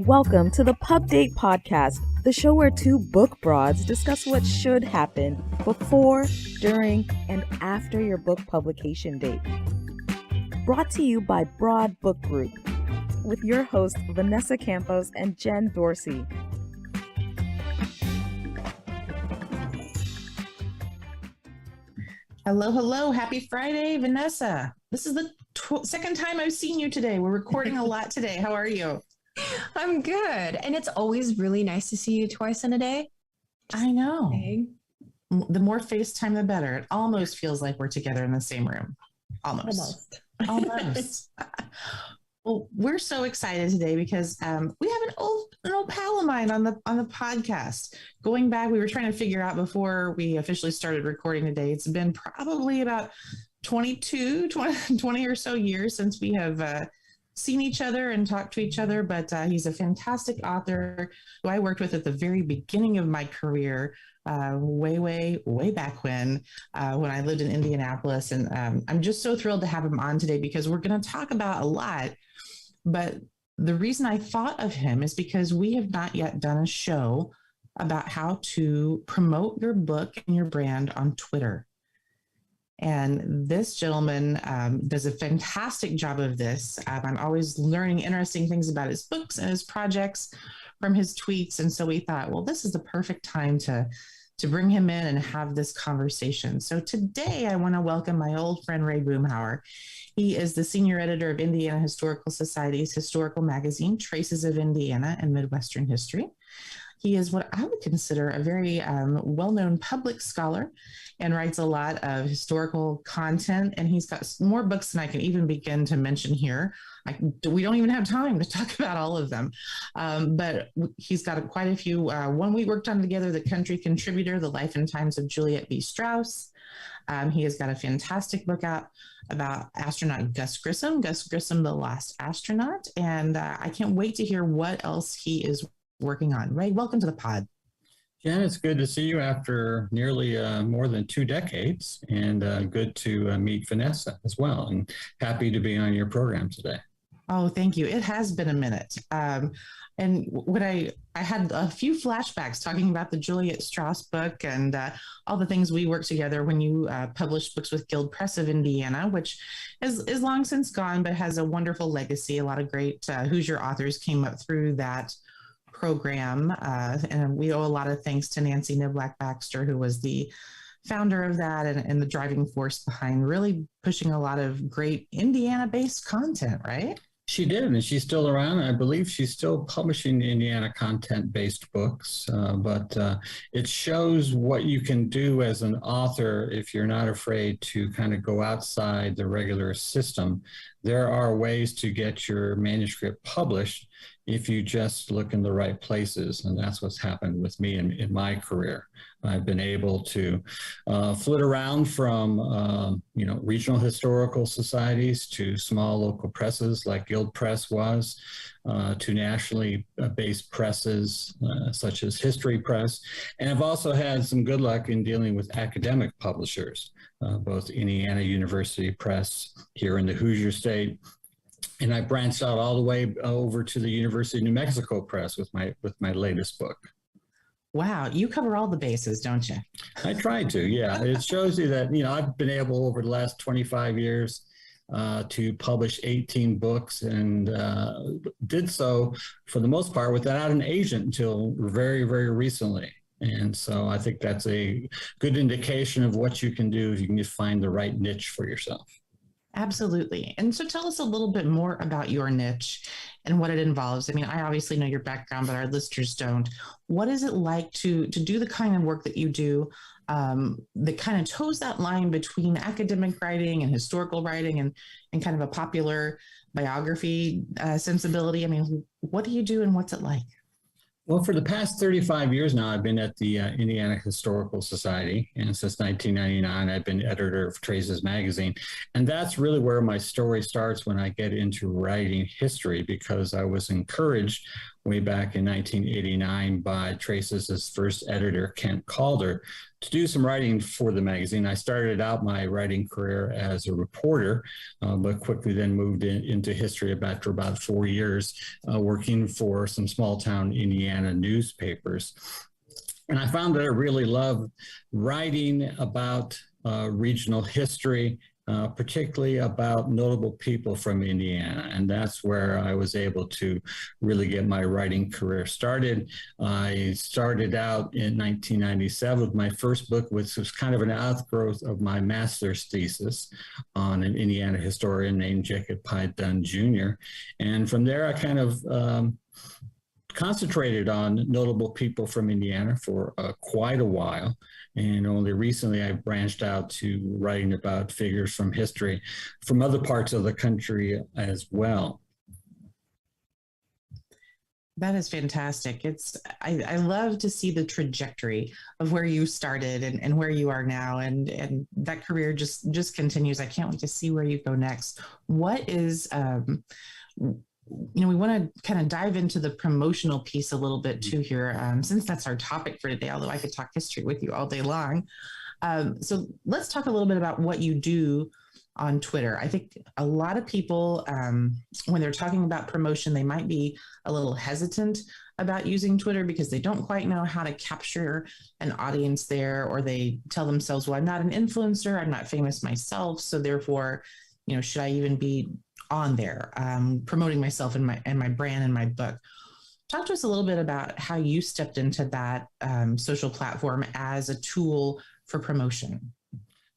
Welcome to the Pub Date Podcast, the show where two book broads discuss what should happen before, during, and after your book publication date. Brought to you by Broad Book Group, with your hosts Vanessa Campos and Jen Dorsey. Hello. Happy Friday, Vanessa. This is the second time I've seen you today. We're recording a lot today. How are you? I'm good. And it's always really nice to see you twice in a day. I know. The more FaceTime, the better. It almost feels like we're together in the same room. Almost. Well, we're so excited today because we have an old pal of mine on the podcast. Going back, we were trying to figure out before we officially started recording today. It's been probably about 20 or so years since we have seen each other and talked to each other, but he's a fantastic author who I worked with at the very beginning of my career, way back when I lived in Indianapolis. And I'm just so thrilled to have him on today because we're going to talk about a lot. But the reason I thought of him is because we have not yet done a show about how to promote your book and your brand on Twitter. And this gentleman does a fantastic job of this. I'm always learning interesting things about his books and his projects from his tweets. And so we thought, well, this is the perfect time to bring him in and have this conversation. So today I want to welcome my old friend, Ray Boomhauer. He is the senior editor of Indiana Historical Society's historical magazine, Traces of Indiana and Midwestern History. He is what I would consider a very well-known public scholar and writes a lot of historical content. And he's got more books than I can even begin to mention here. We don't even have time to talk about all of them. But he's got quite a few. One we worked on together, The Country Contributor, The Life and Times of Juliet B. Strauss. He has got a fantastic book out about astronaut Gus Grissom, The Last Astronaut. And I can't wait to hear what else he is working on. Ray, welcome to the pod. Jen, it's good to see you after nearly more than 2 decades, and good to meet Vanessa as well, and happy to be on your program today. Oh, thank you. It has been a minute. And when I had a few flashbacks talking about the Juliet Strauss book and all the things we worked together when you published books with Guild Press of Indiana, which is long since gone, but has a wonderful legacy. A lot of great Hoosier authors came up through that program. And we owe a lot of thanks to Nancy Niblack Baxter, who was the founder of that and the driving force behind really pushing a lot of great Indiana-based content, right? She did, and she's still around. I believe she's still publishing Indiana content-based books, but it shows what you can do as an author if you're not afraid to kind of go outside the regular system. There are ways to get your manuscript published if you just look in the right places, and that's what's happened with me in my career. I've been able to flit around from regional historical societies to small local presses like Guild Press was, to nationally based presses such as History Press. And I've also had some good luck in dealing with academic publishers, both Indiana University Press here in the Hoosier State, and I branched out all the way over to the University of New Mexico Press with my latest book. Wow, you cover all the bases, don't you? I try to, yeah. It shows you that, I've been able over the last 25 years to publish 18 books, and did so for the most part without an agent until very, very recently. And so I think that's a good indication of what you can do if you can just find the right niche for yourself. Absolutely. And so tell us a little bit more about your niche and what it involves. I mean, I obviously know your background, but our listeners don't. What is it like to do the kind of work that you do that kind of toes that line between academic writing and historical writing and kind of a popular biography sensibility? I mean, what do you do and what's it like? Well, for the past 35 years now, I've been at the Indiana Historical Society, and since 1999, I've been editor of Traces magazine. And that's really where my story starts when I get into writing history, because I was encouraged way back in 1989 by Trace's first editor, Kent Calder, to do some writing for the magazine. I started out my writing career as a reporter, but quickly then moved into history after about 4 years, working for some small town Indiana newspapers. And I found that I really love writing about regional history, particularly about notable people from Indiana. And that's where I was able to really get my writing career started. I started out in 1997 with my first book, which was kind of an outgrowth of my master's thesis on an Indiana historian named Jacob Pye Dunn Jr. And from there, I kind of concentrated on notable people from Indiana for quite a while. And only recently I branched out to writing about figures from history from other parts of the country as well. That is fantastic. I love to see the trajectory of where you started and where you are now. And that career just continues. I can't wait to see where you go next. What is, we want to kind of dive into the promotional piece a little bit too here, since that's our topic for today, although I could talk history with you all day long. So let's talk a little bit about what you do on Twitter. I think a lot of people, when they're talking about promotion, they might be a little hesitant about using Twitter because they don't quite know how to capture an audience there, or they tell themselves, well, I'm not an influencer, I'm not famous myself, so therefore, should I even be on there promoting myself and my brand and my book? Talk to us a little bit about how you stepped into that social platform as a tool for promotion.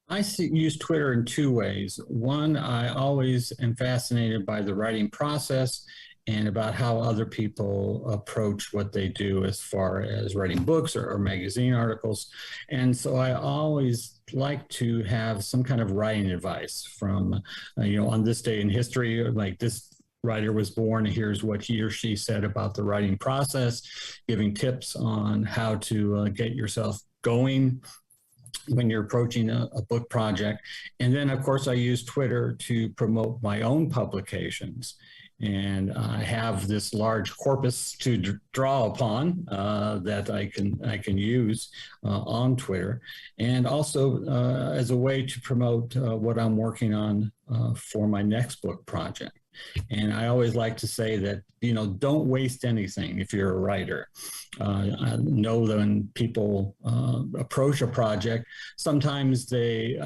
I use Twitter in two ways. One, I always am fascinated by the writing process and about how other people approach what they do as far as writing books or magazine articles. And so I always like to have some kind of writing advice from, on this day in history, like this writer was born, here's what he or she said about the writing process, giving tips on how to get yourself going when you're approaching a book project. And then, of course, I use Twitter to promote my own publications. And I have this large corpus to draw upon that I can use on Twitter, and also as a way to promote what I'm working on for my next book project. And I always like to say that, don't waste anything if you're a writer. I know that when people approach a project, sometimes they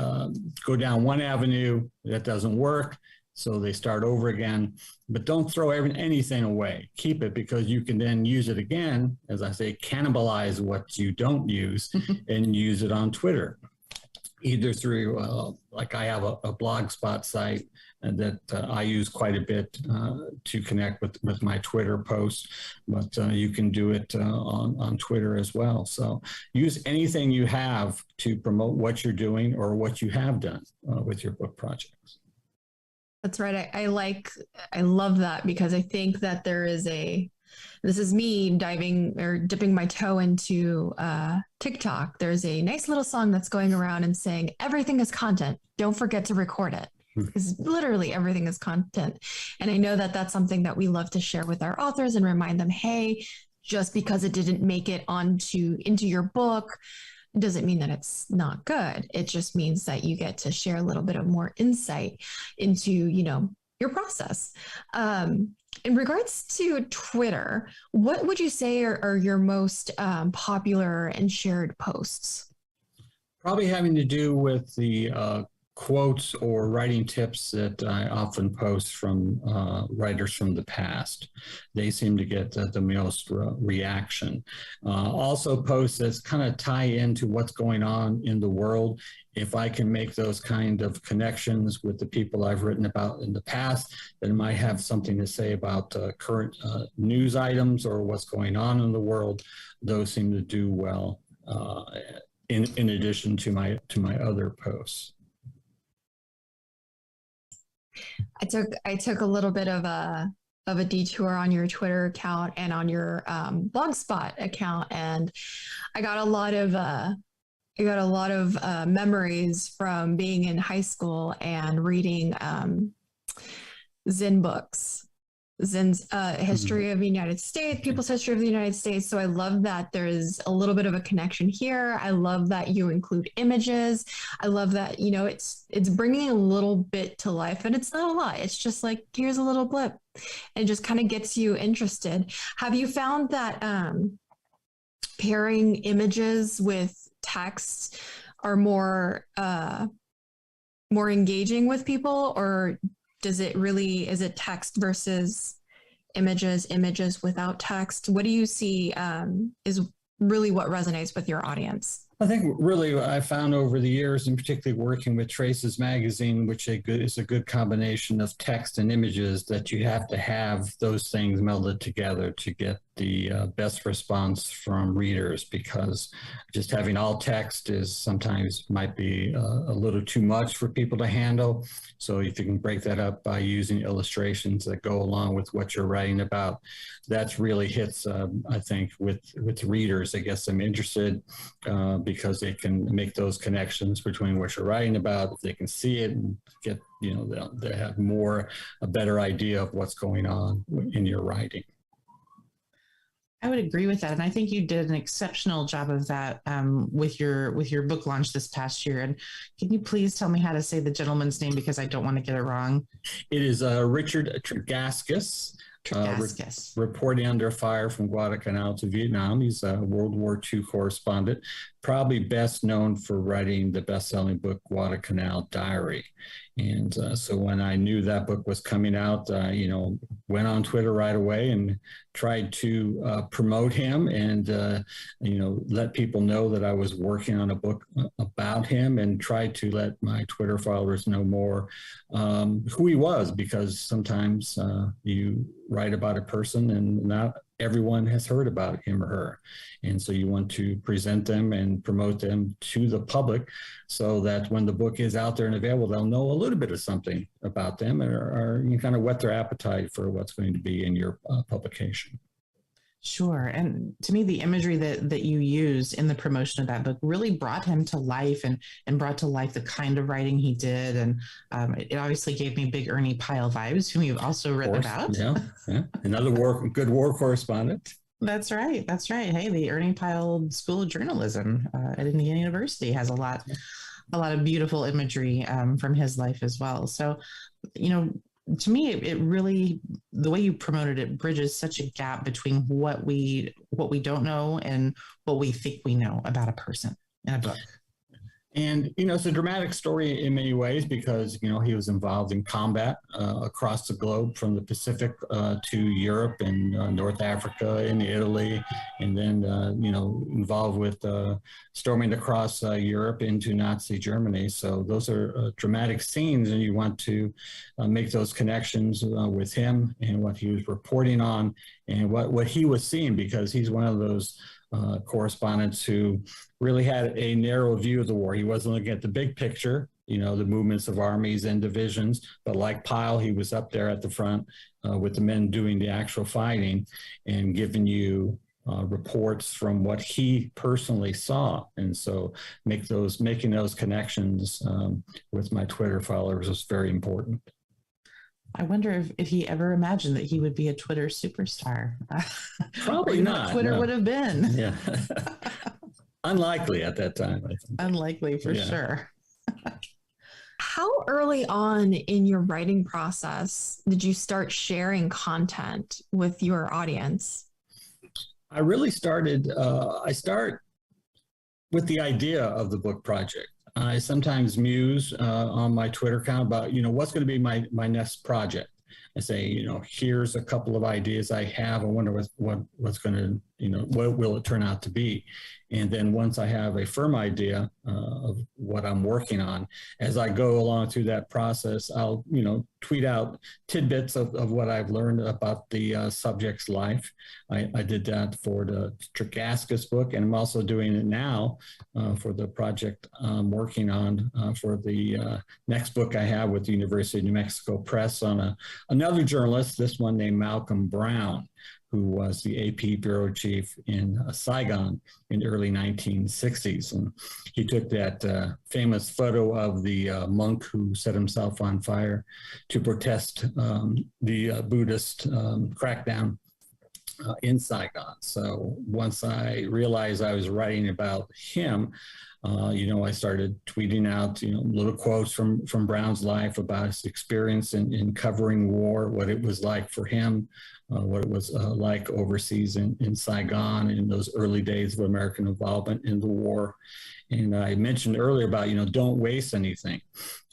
go down one avenue that doesn't work, so they start over again. But don't throw anything away. Keep it, because you can then use it again, as I say, cannibalize what you don't use and use it on Twitter. Either through, like I have a Blogspot site that I use quite a bit to connect with my Twitter posts, but you can do it on Twitter as well. So use anything you have to promote what you're doing or what you have done with your book projects. That's right. I love that, because I think that this is me dipping my toe into TikTok. There's a nice little song that's going around and saying, everything is content. Don't forget to record it. Because literally everything is content. And I know that that's something that we love to share with our authors and remind them, hey, just because it didn't make it into your book doesn't mean that it's not good. It just means that you get to share a little bit of more insight into, your process. In regards to Twitter, what would you say are your most popular and shared posts? Probably having to do with the quotes or writing tips that I often post from writers from the past. They seem to get the most reaction. Also posts that kind of tie into what's going on in the world. If I can make those kind of connections with the people I've written about in the past, then I might have something to say about current news items or what's going on in the world. Those seem to do well in addition to my other posts. I took a little bit of a detour on your Twitter account and on your Blogspot account, and I got a lot of memories from being in high school and reading Zen books. Zin's history of the United States, people's history of the United States. So I love that there's a little bit of a connection here. I love that you include images. I love that, you know, it's bringing a little bit to life, and it's not a lot. It's just like, here's a little blip, and just kind of gets you interested. Have you found that pairing images with text are more engaging with people, or is it text versus images without text? What do you see is really what resonates with your audience? I think really what I found over the years, and particularly working with Traces Magazine, which is a good combination of text and images, that you have to have those things melded together to get the best response from readers, because just having all text is sometimes might be a little too much for people to handle. So if you can break that up by using illustrations that go along with what you're writing about, that really hits, I think, with readers. I guess I'm interested because they can make those connections between what you're writing about. If they can see it and get, you know, they have a better idea of what's going on in your writing. I would agree with that. And I think you did an exceptional job of that with your book launch this past year. And can you please tell me how to say the gentleman's name, because I don't want to get it wrong? It is Richard Tregaskis. Reporting under fire from Guadalcanal to Vietnam. He's a World War II correspondent, probably best known for writing the best-selling book Guadalcanal Diary. And so when I knew that book was coming out, went on Twitter right away and tried to promote him and, let people know that I was working on a book about him, and tried to let my Twitter followers know more who he was, because sometimes you write about a person and not everyone has heard about him or her. And so you want to present them and promote them to the public so that when the book is out there and available, they'll know a little bit of something about them, or you kind of whet their appetite for what's going to be in your publication. Sure. And to me, the imagery that you used in the promotion of that book really brought him to life and brought to life the kind of writing he did. And it obviously gave me big Ernie Pyle vibes, whom you've also written about. Yeah. Another good war correspondent. That's right. Hey, the Ernie Pyle School of Journalism at Indiana University has a lot of beautiful imagery from his life as well. So, to me, it really, the way you promoted it bridges such a gap between what we don't know and what we think we know about a person in a book. And, it's a dramatic story in many ways, because, he was involved in combat across the globe, from the Pacific to Europe and North Africa and Italy, and then, involved with storming across Europe into Nazi Germany. So those are dramatic scenes, and you want to make those connections with him and what he was reporting on and what he was seeing, because he's one of those correspondents who really had a narrow view of the war. He wasn't looking at the big picture, the movements of armies and divisions, but like Pyle, he was up there at the front with the men doing the actual fighting and giving you reports from what he personally saw. And so making those connections with my Twitter followers was very important. I wonder if he ever imagined that he would be a Twitter superstar. Probably not. Twitter would have been. Yeah. Unlikely at that time, I think. Unlikely for sure. How early on in your writing process did you start sharing content with your audience? I really started, I start with the idea of the book project. I sometimes muse on my Twitter account about, what's going to be my next project. I say, here's a couple of ideas I have. I wonder what's going to, what will it turn out to be? And then once I have a firm idea of what I'm working on, as I go along through that process, I'll, tweet out tidbits of what I've learned about the subject's life. I did that for the Tregaskis book, and I'm also doing it now for the project I'm working on for the next book I have with the University of New Mexico Press on a another journalist, this one named Malcolm Brown, who was the AP bureau chief in Saigon in the early 1960s. And he took that famous photo of the monk who set himself on fire to protest the Buddhist crackdown in Saigon. So once I realized I was writing about him, I started tweeting out, little quotes from Brown's life about his experience in covering war, what it was like for him, what it was like overseas in Saigon in those early days of American involvement in the war. And I mentioned earlier about, don't waste anything.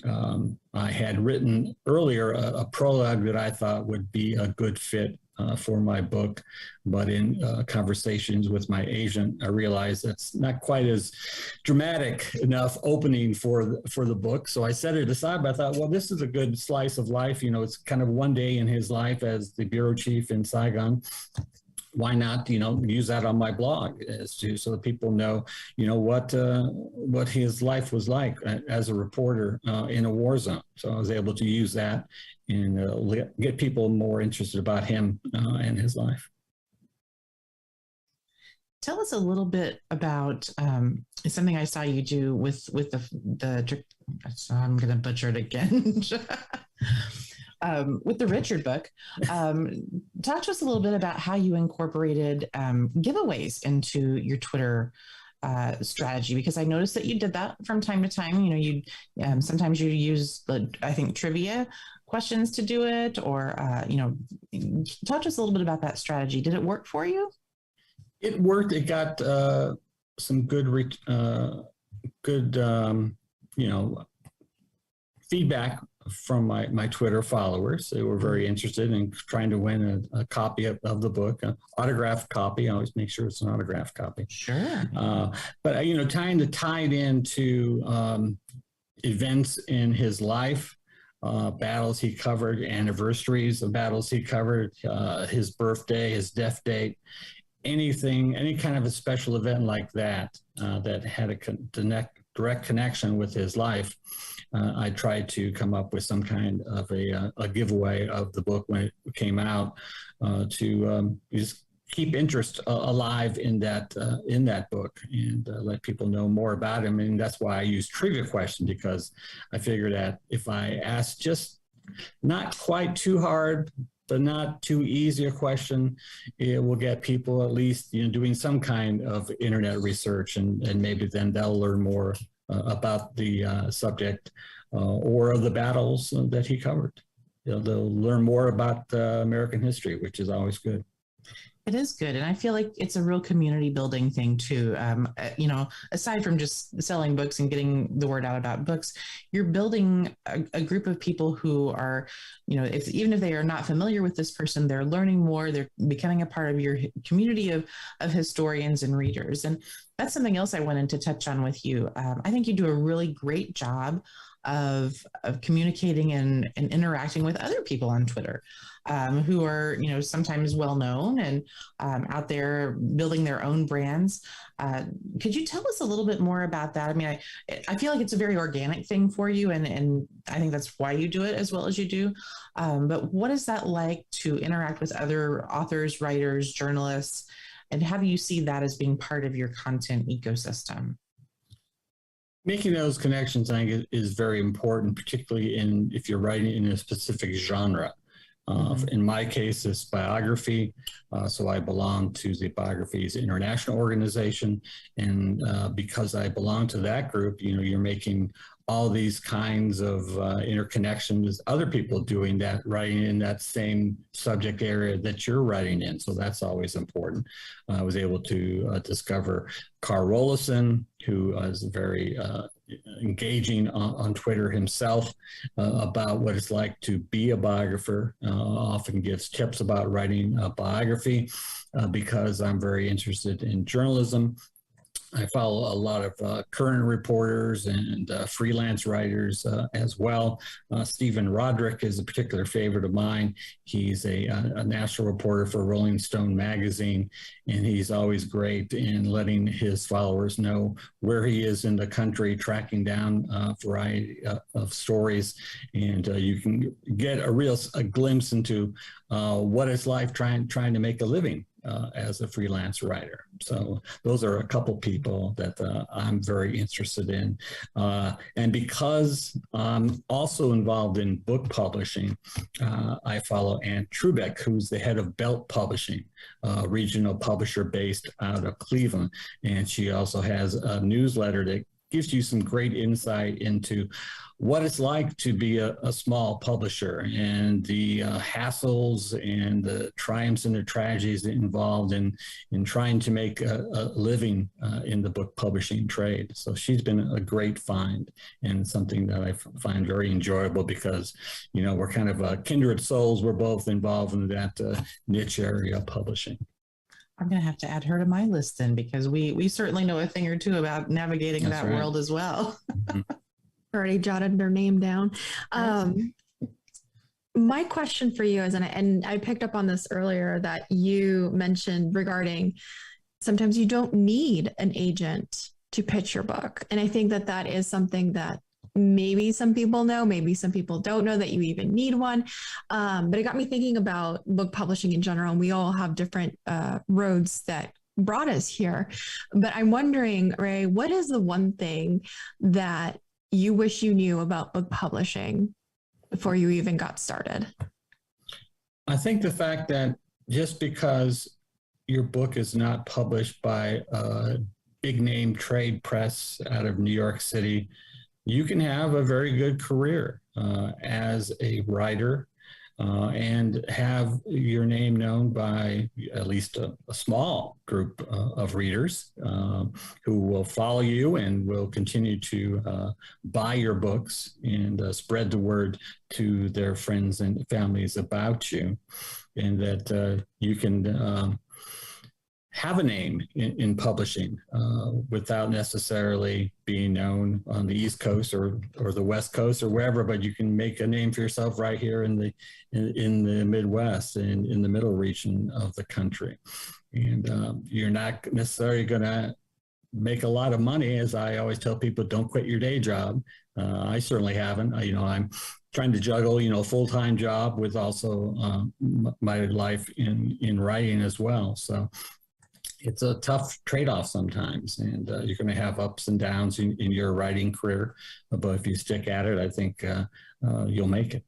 I had written earlier a prologue that I thought would be a good fit for my book, but in conversations with my agent, I realized that's not quite as dramatic enough opening for the book. So I set it aside, but I thought, well, this is a good slice of life. It's kind of one day in his life as the bureau chief in Saigon. Why not, use that on my blog so that people know, what his life was like as a reporter in a war zone. So I was able to use that and get people more interested about him and his life. Tell us a little bit about something I saw you do with the so I'm going to butcher it again. With the Richard book. Talk to us a little bit about how you incorporated giveaways into your Twitter strategy, because I noticed that you did that from time to time. You sometimes you use I think trivia questions to do it, or talk to us a little bit about that strategy. Did it work for you? It worked. It got some good feedback from my Twitter followers. They were very interested in trying to win a copy of the book, an autographed copy. I always make sure it's an autographed copy. Sure. But trying to tie it into events in his life, battles he covered, anniversaries of battles he covered, his birthday, his death date, any kind of a special event like that that had a direct connection with his life. I tried to come up with some kind of a giveaway of the book when it came out to just keep interest alive in that book and let people know more about him. And that's why I use trivia questions, because I figured that if I ask just not quite too hard but not too easy a question, it will get people at least doing some kind of internet research, and maybe then they'll learn more about the subject or the battles that he covered. They'll learn more about American history, which is always good. It is good. And I feel like it's a real community building thing too. Aside from just selling books and getting the word out about books, you're building a group of people who are, even if they are not familiar with this person, they're learning more, they're becoming a part of your community of historians and readers. And that's something else I wanted to touch on with you. I think you do a really great job of communicating and interacting with other people on Twitter who are, sometimes well-known and out there building their own brands. Could you tell us a little bit more about that? I mean, I feel like it's a very organic thing for you, and I think that's why you do it as well as you do. But what is that like to interact with other authors, writers, journalists, and how do you see that as being part of your content ecosystem? Making those connections, I think, is very important, particularly if you're writing in a specific genre. In my case, it's biography. So I belong to the Biographies International Organization. And because I belong to that group, you're making all these kinds of interconnections with other people doing that, writing in that same subject area that you're writing in. So that's always important. I was able to discover Carl Rollison, who is very engaging on Twitter himself about what it's like to be a biographer. Often gives tips about writing a biography because I'm very interested in journalism. I follow a lot of current reporters and freelance writers as well. Stephen Roderick is a particular favorite of mine. He's a national reporter for Rolling Stone magazine, and he's always great in letting his followers know where he is in the country, tracking down a variety of stories, and you can get a glimpse into what it's like trying to make a living as a freelance writer. So those are a couple people that I'm very interested in. And because I'm also involved in book publishing, I follow Ann Trubeck, who's the head of Belt Publishing, a regional publisher based out of Cleveland. And she also has a newsletter that gives you some great insight into what it's like to be a small publisher and the hassles and the triumphs and the tragedies involved in trying to make a living in the book publishing trade. So she's been a great find and something that I find very enjoyable because, you know, we're kind of kindred souls. We're both involved in that niche area of publishing. I'm going to have to add her to my list then, because we certainly know a thing or two about navigating That's that right. world as well. Already jotted their name down. My question for you is, and I picked up on this earlier, that you mentioned regarding sometimes you don't need an agent to pitch your book. And I think that is something that maybe some people know, maybe some people don't know that you even need one. But it got me thinking about book publishing in general. And we all have different roads that brought us here. But I'm wondering, Ray, what is the one thing that you wish you knew about book publishing before you even got started? I think the fact that just because your book is not published by a big name trade press out of New York City, you can have a very good career as a writer and have your name known by at least a small group of readers who will follow you and will continue to buy your books and spread the word to their friends and families about you, and that you can have a name in publishing without necessarily being known on the East Coast or the West Coast or wherever, but you can make a name for yourself right here in the Midwest and in the middle region of the country. And you're not necessarily going to make a lot of money. As I always tell people, don't quit your day job. I certainly haven't. I'm trying to juggle, a full-time job with also my life in writing as well. So it's a tough trade-off sometimes, and you're going to have ups and downs in your writing career. But if you stick at it, I think you'll make it.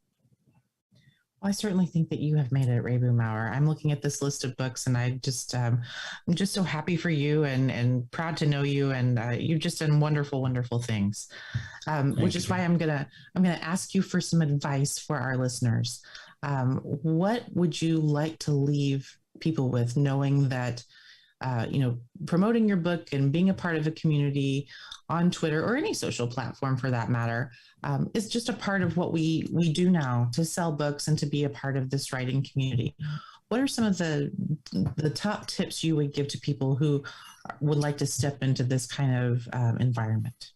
Well, I certainly think that you have made it, Ray Boomhauer. I'm looking at this list of books, and I'm just so happy for you and proud to know you. And you've just done wonderful, wonderful things. Which is why I'm gonna ask you for some advice for our listeners. What would you like to leave people with, knowing that promoting your book and being a part of a community on Twitter or any social platform for that matter is just a part of what we do now to sell books and to be a part of this writing community? What are some of the top tips you would give to people who would like to step into this kind of environment?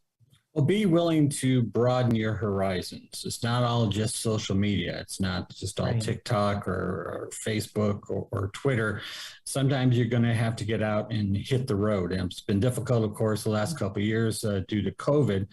Well, be willing to broaden your horizons. It's not all just social media. It's not just all TikTok or Facebook or Twitter. Sometimes you're going to have to get out and hit the road. And it's been difficult, of course, the last couple of years due to COVID.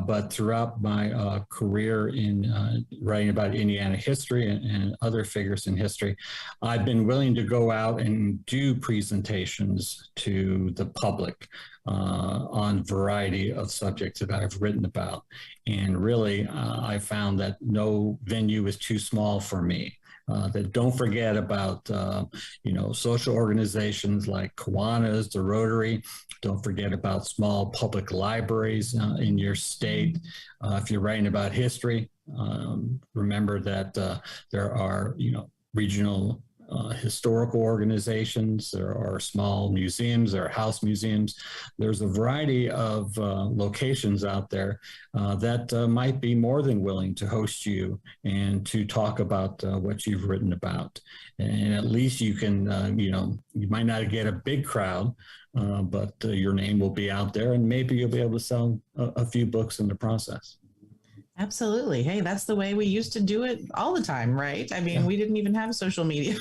But throughout my career in writing about Indiana history and other figures in history, I've been willing to go out and do presentations to the public on a variety of subjects that I've written about. And really, I found that no venue is too small for me. That don't forget about, social organizations like Kiwanis, the Rotary. Don't forget about small public libraries in your state. If you're writing about history, remember that there are, regional historical organizations, there are small museums, there are house museums. There's a variety of locations out there that might be more than willing to host you and to talk about what you've written about. And at least you can, you might not get a big crowd, but your name will be out there, and maybe you'll be able to sell a few books in the process. Absolutely. Hey, that's the way we used to do it all the time, right? I mean, we didn't even have social media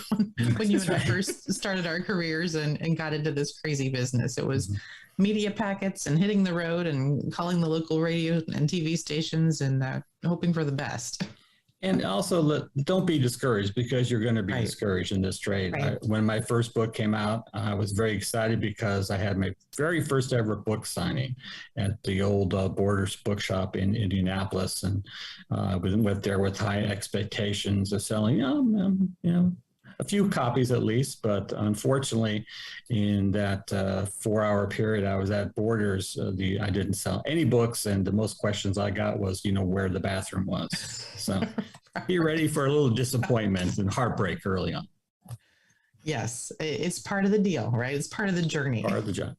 when you and I first started our careers and got into this crazy business. It was media packets and hitting the road and calling the local radio and TV stations and hoping for the best. And also, don't be discouraged, because you're going to be discouraged in this trade. Right. When my first book came out, I was very excited because I had my very first ever book signing at the old Borders Bookshop in Indianapolis. And I went there with high expectations of selling, a few copies at least. But unfortunately, in that 4-hour period I was at Borders, I didn't sell any books. And the most questions I got was, where the bathroom was. So be ready for a little disappointment and heartbreak early on. Yes, it's part of the deal, right? It's part of the journey. Part of the job.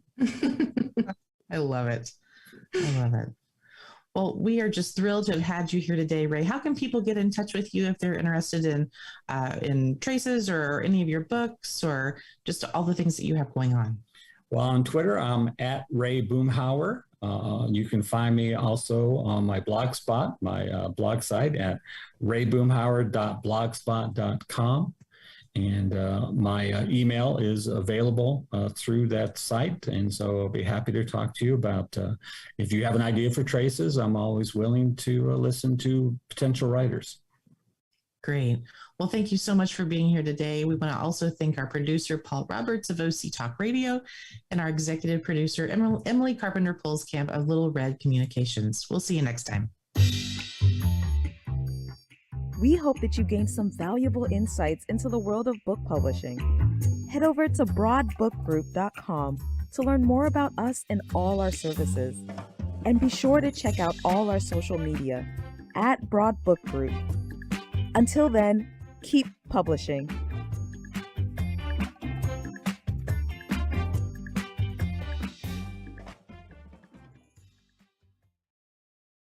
I love it. I love it. Well, we are just thrilled to have had you here today, Ray. How can people get in touch with you if they're interested in Traces or any of your books, or just all the things that you have going on? Well, on Twitter, I'm at Ray Boomhauer. You can find me also on my blog site at rayboomhauer.blogspot.com. And my email is available through that site. And so I'll be happy to talk to you about if you have an idea for Traces. I'm always willing to listen to potential writers. Great. Well, thank you so much for being here today. We want to also thank our producer, Paul Roberts of OC Talk Radio, and our executive producer, Emily Carpenter-Polskamp of Little Red Communications. We'll see you next time. We hope that you gained some valuable insights into the world of book publishing. Head over to broadbookgroup.com to learn more about us and all our services. And be sure to check out all our social media at Broad Book Group. Until then, keep publishing.